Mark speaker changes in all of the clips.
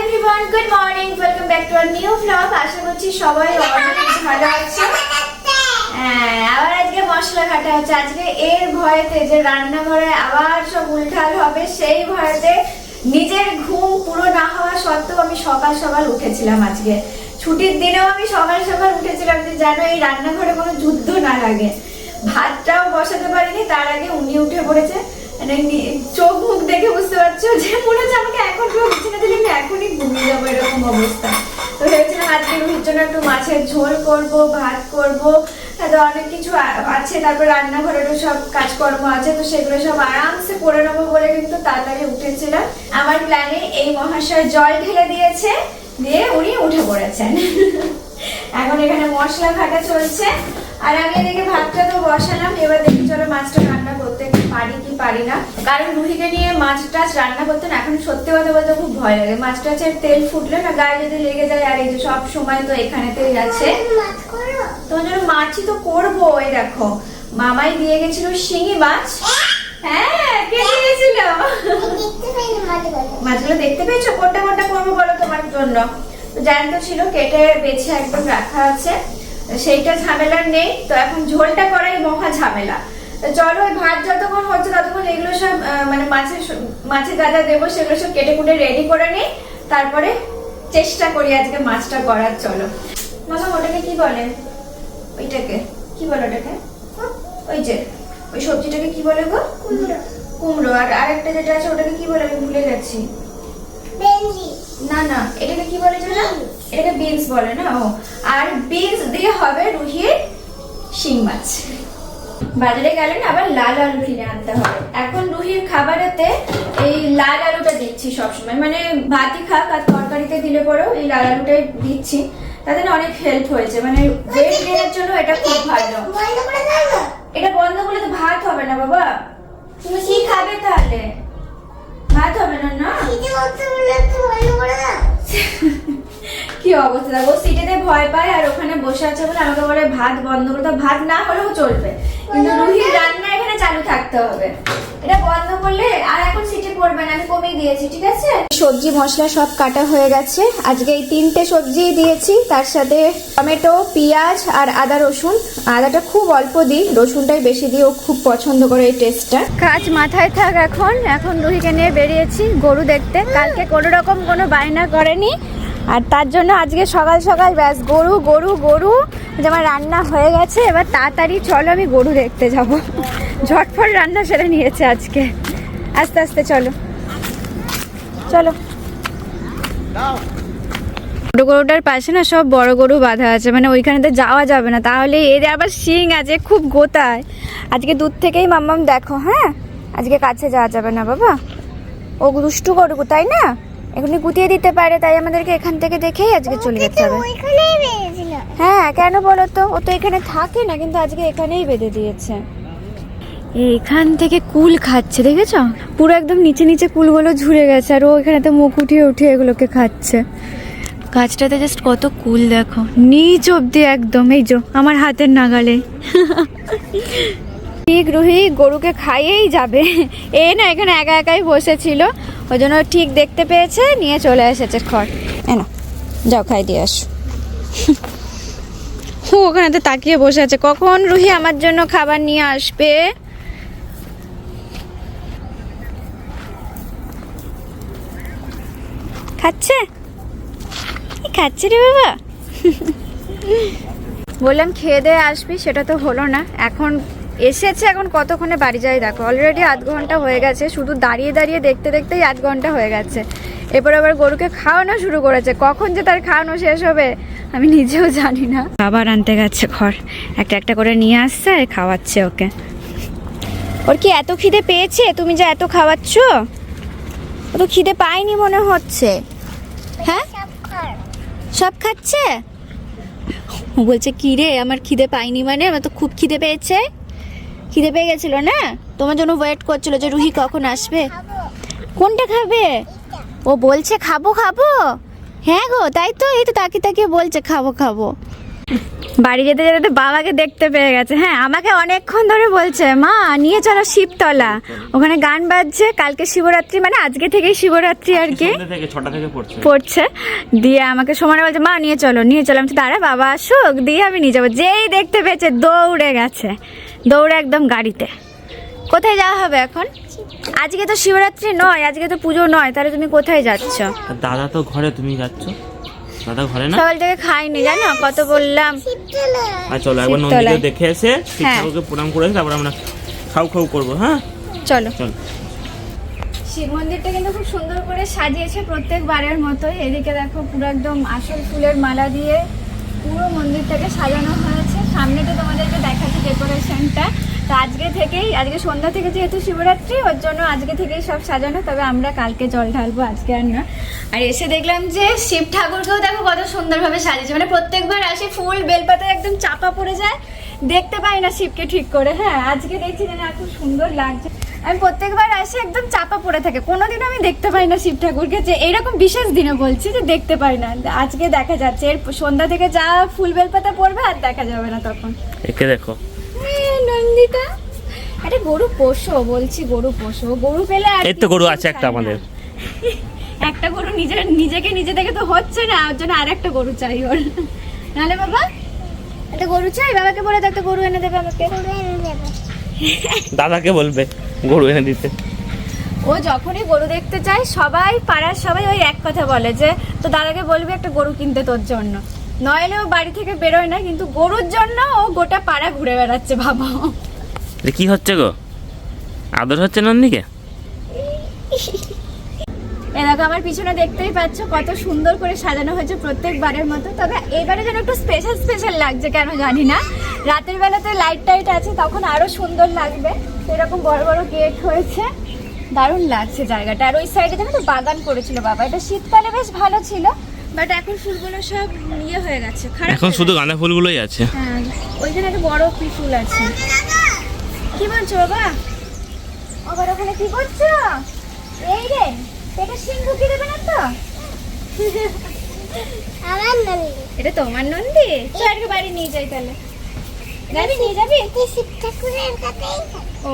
Speaker 1: Everyone, good morning, welcome back to our new vlog. আশা করছি সবাই অনেক ভালো আছে। আবার আজকে মশলা কাটা হচ্ছে। আজকে এর ভয়েতে যে রান্নাঘরে আবার সব উল্টাল হবে, সেই ভয়েতে নিজের ঘুম পুরো না হওয়া সত্ত্বেও আমি সকাল সকাল উঠেছিলাম। আজকে ছুটির দিনেও আমি সকাল সকাল উঠেছিলাম যে যেন এই রান্নাঘরে কোনো যুদ্ধ না লাগে। ভাতটাও বসাতে পারিনি, তার আগে উনি উঠে পড়েছে। মানে চোখ মুখ দেখে বুঝতে পারছো যে মনে হচ্ছে আমাকে এখন কেউ বিছানা দিলে আমি এখনই ঘুমিয়ে যাবো, এরকম অবস্থা। তো ভেবেছিলাম আজকে রুহির জন্য একটু মাছের ঝোল করব, ভাত করব, তাতে অনেক কিছু আছে, তারপর রান্নাঘরেরও সব কাজকর্ম আছে, তো সেগুলো সব আরামসে করে নেবো বলে কিন্তু তাড়াতাড়ি উঠেছিলাম। আমার প্ল্যানে এই মহাশয় জল ঢেলে দিয়েছে, দিয়ে উনি উঠে পড়েছেন। এখন এখানে মশলা ঘাটা চলছে, আর আমি এদিকে ভাতটা তো বসালাম। এবার দেখি চলো মাছটা রান্না করতে পারি কি পারি না, কারণ রুহিকে নিয়ে মাছ টাছ রান্না করতে না এখন সত্যি কথা বলতে খুব ভয় লাগে। মাছ টাছের তেল ফুটলে না গায়ে যদি লেগে যায়, আর এই যে সব সময় তো এখানেতেই আছে। তোমার জন্য মাছই তো করবো। এই দেখো মামাই দিয়ে গেছিল শিঙি মাছ। হ্যাঁ, কে দিয়েছিল? মাছগুলো দেখতে পেয়েছো? কোনটা কোনটা করবো বলো তোমার জন্য? জ্যান্ত ছিল, কেটে বেছে একদম রাখা আছে, সেইটা ঝামেলা নেই। তো এখন ঝোলটা করাই মহা ঝামেলা। তো চলো ওই ভাত যতক্ষণ হচ্ছে ততক্ষণ এগুলো সব মানে মাছে যা যা দেবো সেগুলো সব কেটে কুটে রেডি করে নিই, তারপরে চেষ্টা করি আজকে মাছটা করার। চলো মামা, ওটাকে কি বলে? ওইটাকে কি বলে? ওটাকে ওই যে ওই সবজিটাকে কি বলে গো? কুমড়ো। আর আরেকটা যেটা আছে ওটাকে কি বলে? আমি ভুলে গেছি। না না, এটাকে কি বলে জানো? এটাকে বিনস বলে না? ও, আর বিনস দিয়ে হবে রুহির শিং মাছ। বাজারে গেলে না আবার লাল আলু কিনে আনতে হবে। এখন রুহির খাবারেতে এই লাল আলুটা দিচ্ছি সবসময়, মানে ভাতই খাক আর তরকারিতে দিলে পরেও এই লাল আলুটাই দিচ্ছি। তাতে না অনেক হেল্প হয়েছে, মানে ওয়েট গেইনের জন্য এটা খুব ভালো। এটা বন্ধ করলে তো ভাত হবে না বাবা। তুমি কি খাবে তাহলে? ভাত হবে না? না কি অবস্থা দেখো, সিটিতে ভয় পায় আর ওখানে বসে আছে বলে আমাকে বলে ভাত বন্ধ করে দাও। ভাত না হলেও চলবে, কিন্তু রুহির রান্না এখানে চালু থাকতে হবে। এটা বন্ধ করলে আর এখন সিটি পড়বে না, আমি কমিয়ে দিয়েছি, ঠিক আছে? সবজি মশলা সব কাটা হয়ে গেছে। আজকে এই 3টে সবজি দিয়েছি, তার সাথে টমেটো, পেঁয়াজ আর আদা রসুন। আদাটা খুব অল্প দিই, রসুনটাই বেশি দিই, ও খুব পছন্দ করে এই টেস্টটা। কাজ মাথায় থাক। এখন রুহিকে নিয়ে বেরিয়েছি গরু দেখতে। কালকে কোনো রকম কোনো বায়না করেনি, আর তার জন্য আজকে সকাল সকাল ব্যাস গরু গরু গরু। আমার রান্না হয়ে গেছে, এবার তাড়াতাড়ি চলো আমি গরু দেখতে যাব। ঝটফট রান্না সেরে নিয়েছে আজকে। আস্তে আস্তে চলো চলো। ছোট গরুটার পাশে না সব বড় গরু বাঁধা আছে, মানে ওইখানেতে যাওয়া যাবে না, তাহলে এদের আবার শিং আছে, খুব গোতায়। আজকে দূর থেকেই মাম্মাম দেখো। হ্যাঁ, আজকে কাছে যাওয়া যাবে না বাবা, ও দুষ্টু গরু তাই না, এখনই গুটিয়ে দিতে পারে, তাই আমাদেরকে এখান থেকে দেখেই আজকে চলে যেতে হবে। হ্যাঁ, কেন বলো তো? ও তো এখানে থাকে না, কিন্তু আজকে এখানেই বেঁধে দিয়েছে। এখান থেকে কুল খাচ্ছে, দেখেছ? পুরো একদম নিচে নিচে কুলগুলো ঝুরে গেছে, আর ও এখানেতে মুখ উঠিয়ে উঠিয়ে এগুলোকে খাচ্ছে। গাছটাতে জাস্ট কত কুল দেখো, নিচ অব্দি একদম, এই যে আমার হাতের নাগালে। ঠিক রুহি গরুকে খাইয়েই যাবে। এ না এখানে একা একাই বসেছিল, ওই জন্য ঠিক দেখতে পেয়েছে, নিয়ে চলে এসেছে খড়। না যাও খাই দিয়ে আসো। ও ওখানে তো তাকিয়ে বসে আছে, কখন রুহি আমার জন্য খাবার নিয়ে আসবে। খাচ্ছে খাচ্ছে রে বাবা। বললাম খেয়ে দিয়ে আসবি, সেটা তো হলো না। এখন এসেছে, এখন কতক্ষণে বাড়ি যায় দেখো, অলরেডি আধ ঘন্টা হয়ে গেছে। শুধু দাঁড়িয়ে দাঁড়িয়ে দেখতে দেখতেই আধ ঘন্টা হয়ে গেছে। এরপর আবার গরুকে খাওয়ানো শুরু করেছে, কখন যে তার খাওয়ানো শেষ হবে আমি নিজেও জানি না। আবার আনতে গেছে খড়, একটা একটা করে নিয়ে আসছে আর খাওয়াচ্ছে ওকে। ওর কি এত খিদে পেয়েছে তুমি যে এত খাওয়াচ্ছ? ও তো খিদে পায়নি মনে হচ্ছে। হ্যাঁ, সব খাচ্ছে। ও বলছে কি রে, আমার খিদে পাইনি মানে? আমার তো খুব খিদে পেয়েছে। খিদে পেয়ে গেছিল না, তোমার জন্য ওয়েট করছিল যে রুহি কখন আসবে। কোনটা খাবে? ও বলছে খাবো খাবো। হ্যাঁ গো, তাই তো, এই তো তাকিয়ে তাকিয়ে বলছে খাবো খাবো। বাড়ি যেতে যেতে বাবাকে দেখতে পেয়ে গেছে। হ্যাঁ, আমাকে অনেকক্ষণ ধরে বলছে মা নিয়ে চলো শিবতলা, ওখানে গান বাজছে, কালকে শিবরাত্রি, মানে আজকে থেকেই শিবরাত্রি আর কি,
Speaker 2: 6টা থেকে
Speaker 1: পড়ছে। দিয়ে আমাকে সমানে বলছে মা নিয়ে চলো নিয়ে চলো। আমি বলছি, দাঁড়া বাবা আসুক দিয়ে আমি নিয়ে যাবো। যেই দেখতে পেয়েছে দৌড়ে গেছে, দৌড়ে একদম গাড়িতে। কোথায় যাওয়া হবে এখন? আজকে তো শিবরাত্রি নয়, আজকে তো পুজো নয়, তাহলে তুমি কোথায় যাচ্ছ?
Speaker 2: দাদা তো ঘরে, তুমি যাচ্ছ? দাদা ঘরে না?
Speaker 1: সকাল থেকে খাইনি জানো, কত বললাম।
Speaker 2: চলো একবার নন্দীকে দেখে এসে শিব ঠাকুরকে প্রণাম করে এসে তারপর আমরা খাও খাও করবো। হ্যাঁ
Speaker 1: চলো।
Speaker 2: চলো।
Speaker 1: শিব মন্দিরটা কিন্তু খুব সুন্দর করে সাজিয়েছে প্রত্যেকবারের মতোই। এদিকে দেখো পুরো একদম আসল ফুলের মালা দিয়ে পুরো মন্দিরটাকে সাজানো হয়েছে। সামনে তো তোমাদেরকে দেখাচ্ছি ডেকোরেশনটা। তো আজকে সন্ধ্যা থেকে যেহেতু শিবরাত্রি, ওর জন্য আজকে থেকেই সব সাজানো। তবে আমরা কালকে জল ঢালবো, আজকে আর না। আর এসে দেখলাম যে শিব ঠাকুরকেও দেখো কত সুন্দরভাবে সাজিয়েছে। মানে প্রত্যেকবার আসে ফুল বেলপাতা একদম চাপা পড়ে যায়, দেখতে পাই না শিবকে ঠিক করে। হ্যাঁ, আজকে দেখছি যে না খুব সুন্দর লাগছে। আমি প্রত্যেকবার আসে একদম চাপা পড়ে থাকে, কোনোদিন আমি দেখতে পাই না শিব ঠাকুরকে, যে এইরকম বিশেষ দিনে বলছি যে দেখতে পাই না। আজকে দেখা যাচ্ছে, এর সন্ধ্যা থেকে যা ফুল বেলপাতা পড়বে আর দেখা যাবে না তখন।
Speaker 2: একে দেখো
Speaker 1: নন্দিতা, একটা গরু পোষো বলছি, গরু পোষো। গরু পেলে আর
Speaker 2: এই তো গরু আছে একটা আমাদের।
Speaker 1: একটা গরু নিজে থেকে তো হচ্ছে না, ওর জন্য আর একটা গরু চাই ওর। নাহলে বাবা একটা গরু চাই, বাবাকে বলে তো একটা গরু এনে দেবে আমাকে।
Speaker 2: দাদাকে বলবে গরু এনে দিতে।
Speaker 1: ও যখনই গরু দেখতে চায় সবাই পাড়ার সবাই ওই এক কথা বলে যে তো দাদাকে বলবি একটা গরু কিনতে তোর জন্য। নইলে ও বাড়ি থেকে বেরোয় না, কিন্তু গরুর জন্য ও গোটা পাড়া ঘুরে বেড়াচ্ছে। বাবা
Speaker 2: কি হচ্ছে গো, আদর হচ্ছে নন্দীকে?
Speaker 1: দেখো আমার পিছনে দেখতেই পাচ্ছ কত সুন্দর করে সাজানো হয়েছে প্রত্যেকবারের মতো। তবে এবারে যেন একটু স্পেশাল লাগছে, কেন জানি না। রাতের বেলাতে লাইট টাইট আছে, তখন আরো সুন্দর লাগবে। সেরকম বড় বড় গেট হয়েছে, দারুণ লাগছে জায়গাটা। আর ওই সাইডে যেন তো বাগান করেছিল বাবা, এটা শীতকালে বেশ ভালো ছিল, বাট এখন ফুলগুলো সব ইয়ে হয়ে গেছে, খারাপ।
Speaker 2: এখন শুধু গাঁদা ফুলগুলোই আছে।
Speaker 1: হ্যাঁ, ওইখানে একটা বড় কি ফুল আছে। কি বলছো বাবা? আবার ওখানে কি করছো? এই রে, এটা সিংহ কি দেবে না তো? আমার নন্দী। এটা তোমার নন্দী? চল আজকে বাড়ি নিয়ে যাই তাহলে। গাড়ি নিয়ে যাবি? শিব ঠাকুরের কাছেই। ও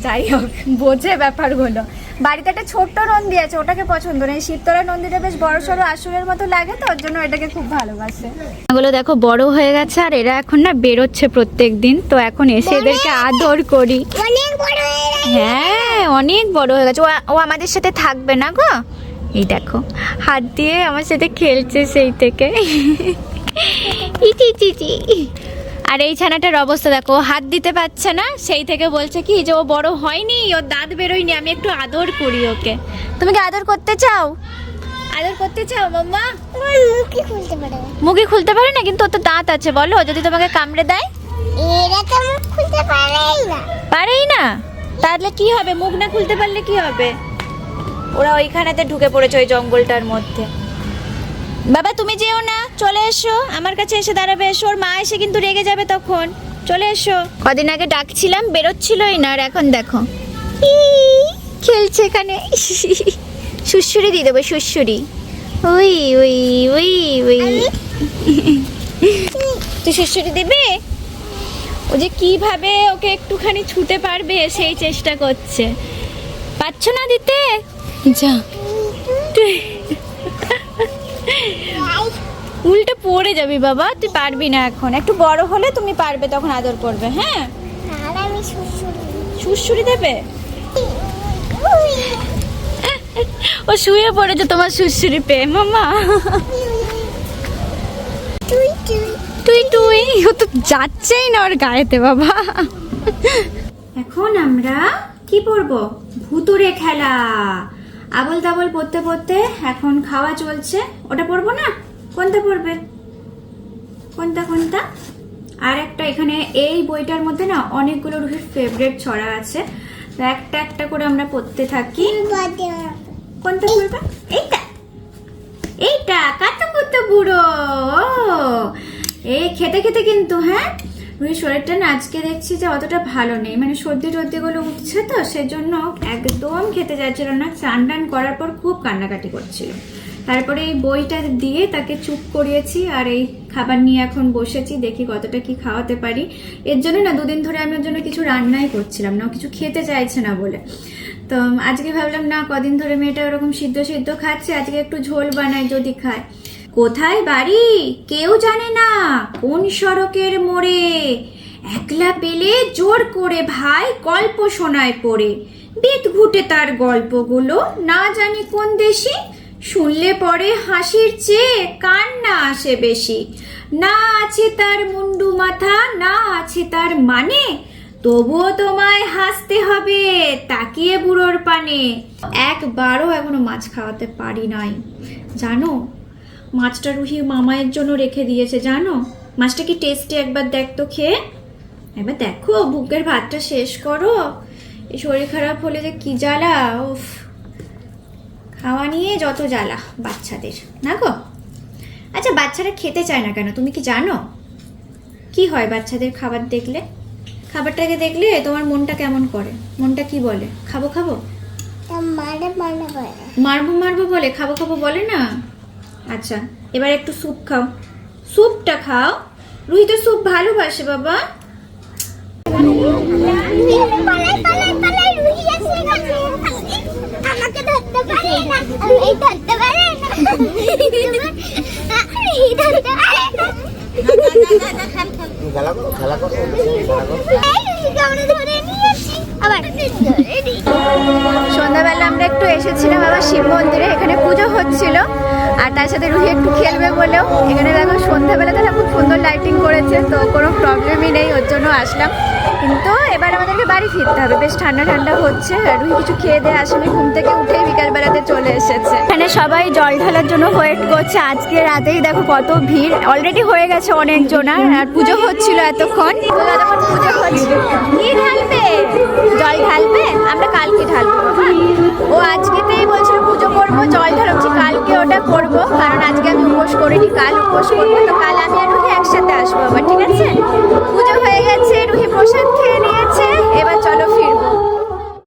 Speaker 1: যাই হোক, বোঝে ব্যাপারগুলো। বাড়িতে একটা ছোট্ট নন্দী আছে, ওটাকে পছন্দ নেই। শিবতলা নন্দীটা বেশ বড় সড়ো আসুরের মতো লাগে, তো ওর জন্য এটাকে খুব ভালোবাসে। এগুলো দেখো বড় হয়ে গেছে, আর এরা এখন না বেরোচ্ছে প্রত্যেক দিন। তো এখন এসে এদেরকে আদর করি। অনেক বড় হয়ে গেছে। হ্যাঁ, অনেক বড় হয়ে গেছে। ও আমাদের সাথে থাকবে না গো। এই দেখো হাত দিয়ে আমার সাথে খেলছে সেই থেকে। আর এই ছানাটার অবস্থা দেখো, হাত দিতে পারছে না, সেই থেকে বলছে কি যে ও বড় হয়নি, ওর দাঁত বেরোয়নি, আমি একটু আদর করি ওকে। তুমি কি আদর করতে চাও? আদর করতে চাও মাম্মা? মুখই খুলতে পারে না, কিন্তু ওর তো দাঁত আছে। বলো, যদি তোমাকে কামড়ে দেয়? পারেই না, তাহলে কি হবে? মুখ না খুলতে পারলে কি হবে? ওরা ওইখানেতে ঢুকে পড়েছে ওই জঙ্গলটার মধ্যে। বাবা তুমি যেও না, চলে এসো আমার কাছে, এসে দাঁড়াবে। এসো, ওর মা এসে কিন্তু রেগে যাবে তখন। চলে এসো। কদিন আগে ডাকছিলাম, বেরোচ্ছিলই না, আর এখন দেখো খেলছে এখানে। সুসুরি দিয়ে দেবো, সুসুরি। ওই ওই ওই ওই তুই সুসুরি দেবে? ও যে কিভাবে ওকে একটুখানি ছুতে পারবে সেই চেষ্টা করছে, পারছো না দিতে। যা, উল্টে পড়ে যাবি বাবা, তুই পারবি না এখন। একটু বড় হলে তুমি পারবে, তখন আদর করবে। হ্যাঁ, সুসুরি দেবে। ও শুয়ে পড়েছে তোমার সুসুরি পেয়ে মামা। তুই ও তো যাচ্ছেই না ওর গায়েতে বাবা। এখন আমরা কি পড়বো? ভুতুড়ে খেলা। আবল তাবল পড়তে পড়তে এখন খাওয়া চলছে। ওটা পড়বো না? কোনটা পড়বে? কোনটা? আর একটা এখানে এই বইটার মধ্যে না অনেকগুলো রুহির ফেভারিট ছড়া আছে, তো একটা একটা করে আমরা পড়তে থাকি। কোনটা পড়বে? এইটা কাতুকুতু বুড়ো। এই খেতে খেতে কিন্তু, হ্যাঁ রুহির শরীরটা না আজকে দেখছি যে অতটা ভালো নেই, মানে সর্দি গুলো উঠছে, তো সেজন্য একদম খেতে যাচ্ছিল না। স্নান টান করার পর খুব কান্নাকাটি করছিল। তারপরে এই বইটা দিয়ে তাকে চুপ করিয়েছি, আর এই খাবার নিয়ে এখন বসেছি, দেখি কতটা কি খাওয়াতে পারি। এর জন্য না 2 দিন ধরে আমি ওর জন্য কিছু রান্নাই করছিলাম না, ও কিছু খেতে চাইছে না বলে। তো আজকে ভাবলাম না, কদিন ধরে মেয়েটা ওরকম সিদ্ধ সিদ্ধ খাচ্ছে, আজকে একটু ঝোল বানাই যদি খায়। কোথায় বাড়ি কেউ জানে না, কোন সড়কের মোড়ে, একলা পেলে জোর করে ভাই গল্প শোনায় পড়ে, বিদ ঘুটে তার গল্পগুলো না জানি কোন দেশি, শুনলে পরে হাসির চেয়ে কান্না আসে বেশি, না আছে তার মুন্ডু মাথা, না আছে তার মানে, তবুও তোমায় হাসতে হবে তাকিয়ে বুড়োর পানে। একবারও এখনো মাছ খাওয়াতে পারি নাই জানো। মাছটা রুহি মামায়ের জন্য রেখে দিয়েছে জানো। মাছটা কি টেস্টি, একবার দেখ তো খেয়ে, একবার দেখো, বুকের ভাতটা শেষ করো। এই শরীর খারাপ হলে যে কি জ্বালা, উফ, খাওয়া নিয়ে যত জ্বালা বাচ্চাদের না গো। আচ্ছা বাচ্চারা খেতে চায় না কেন তুমি কি জানো? কি হয় বাচ্চাদের খাবার দেখলে, খাবারটাকে দেখলে তোমার মনটা কেমন করে? মনটা কি বলে? খাবো খাবো, মারবো মারবো বলে, খাবো খাবো বলে না। আচ্ছা এবার একটু স্যুপ খাও, স্যুপটা খাও। রুহি তো স্যুপ ভালোবাসে বাবা।
Speaker 3: আমাকে ধরতে পারে না, এই ধরতে পারে না, এই ধরতে পারে না। খেলা করো, খেলা করো, খেলা করো। আমরা ধরে নিয়েছি, আবার ধরে নি।
Speaker 1: সন্ধ্যাবেলা আমরা একটু এসেছিলাম আবার শিব মন্দিরে, এখানে পুজো হচ্ছিল, আর তার সাথে রুহি একটু খেলবে বলেও এখানে দেখো সন্ধ্যাবেলা তারা খুব সুন্দর লাইটিং করেছে, তো কোনো প্রবলেমই নেই, ওর জন্য আসলাম। কিন্তু এবার আমাদেরকে বাড়ি ফিরতে হবে, বেশ ঠান্ডা ঠান্ডা হচ্ছে। রুহি কিছু খেয়ে দিয়ে আসেনি, ঘুম থেকে উঠেই বিকালবেলাতে চলে এসেছে। এখানে সবাই জল ঢালার জন্য ওয়েট করছে, আজকে রাতেই দেখো কত ভিড়, অলরেডি হয়ে গেছে অনেকজনার, আর পুজো হচ্ছিল এতক্ষণ। তো যতক্ষণ পুজো হচ্ছিল, কি ঢালবে? জল ঢালবে? আমরা কালকে ঢালবো বাবা। ও আজকেতেই বলছিল পুজো করবো, জল ঢালছি কালকে ওটা করবো, কারণ আজকে আমি উপোস করিনি, কাল উপোস করবো। তো কাল আমি আর রুহি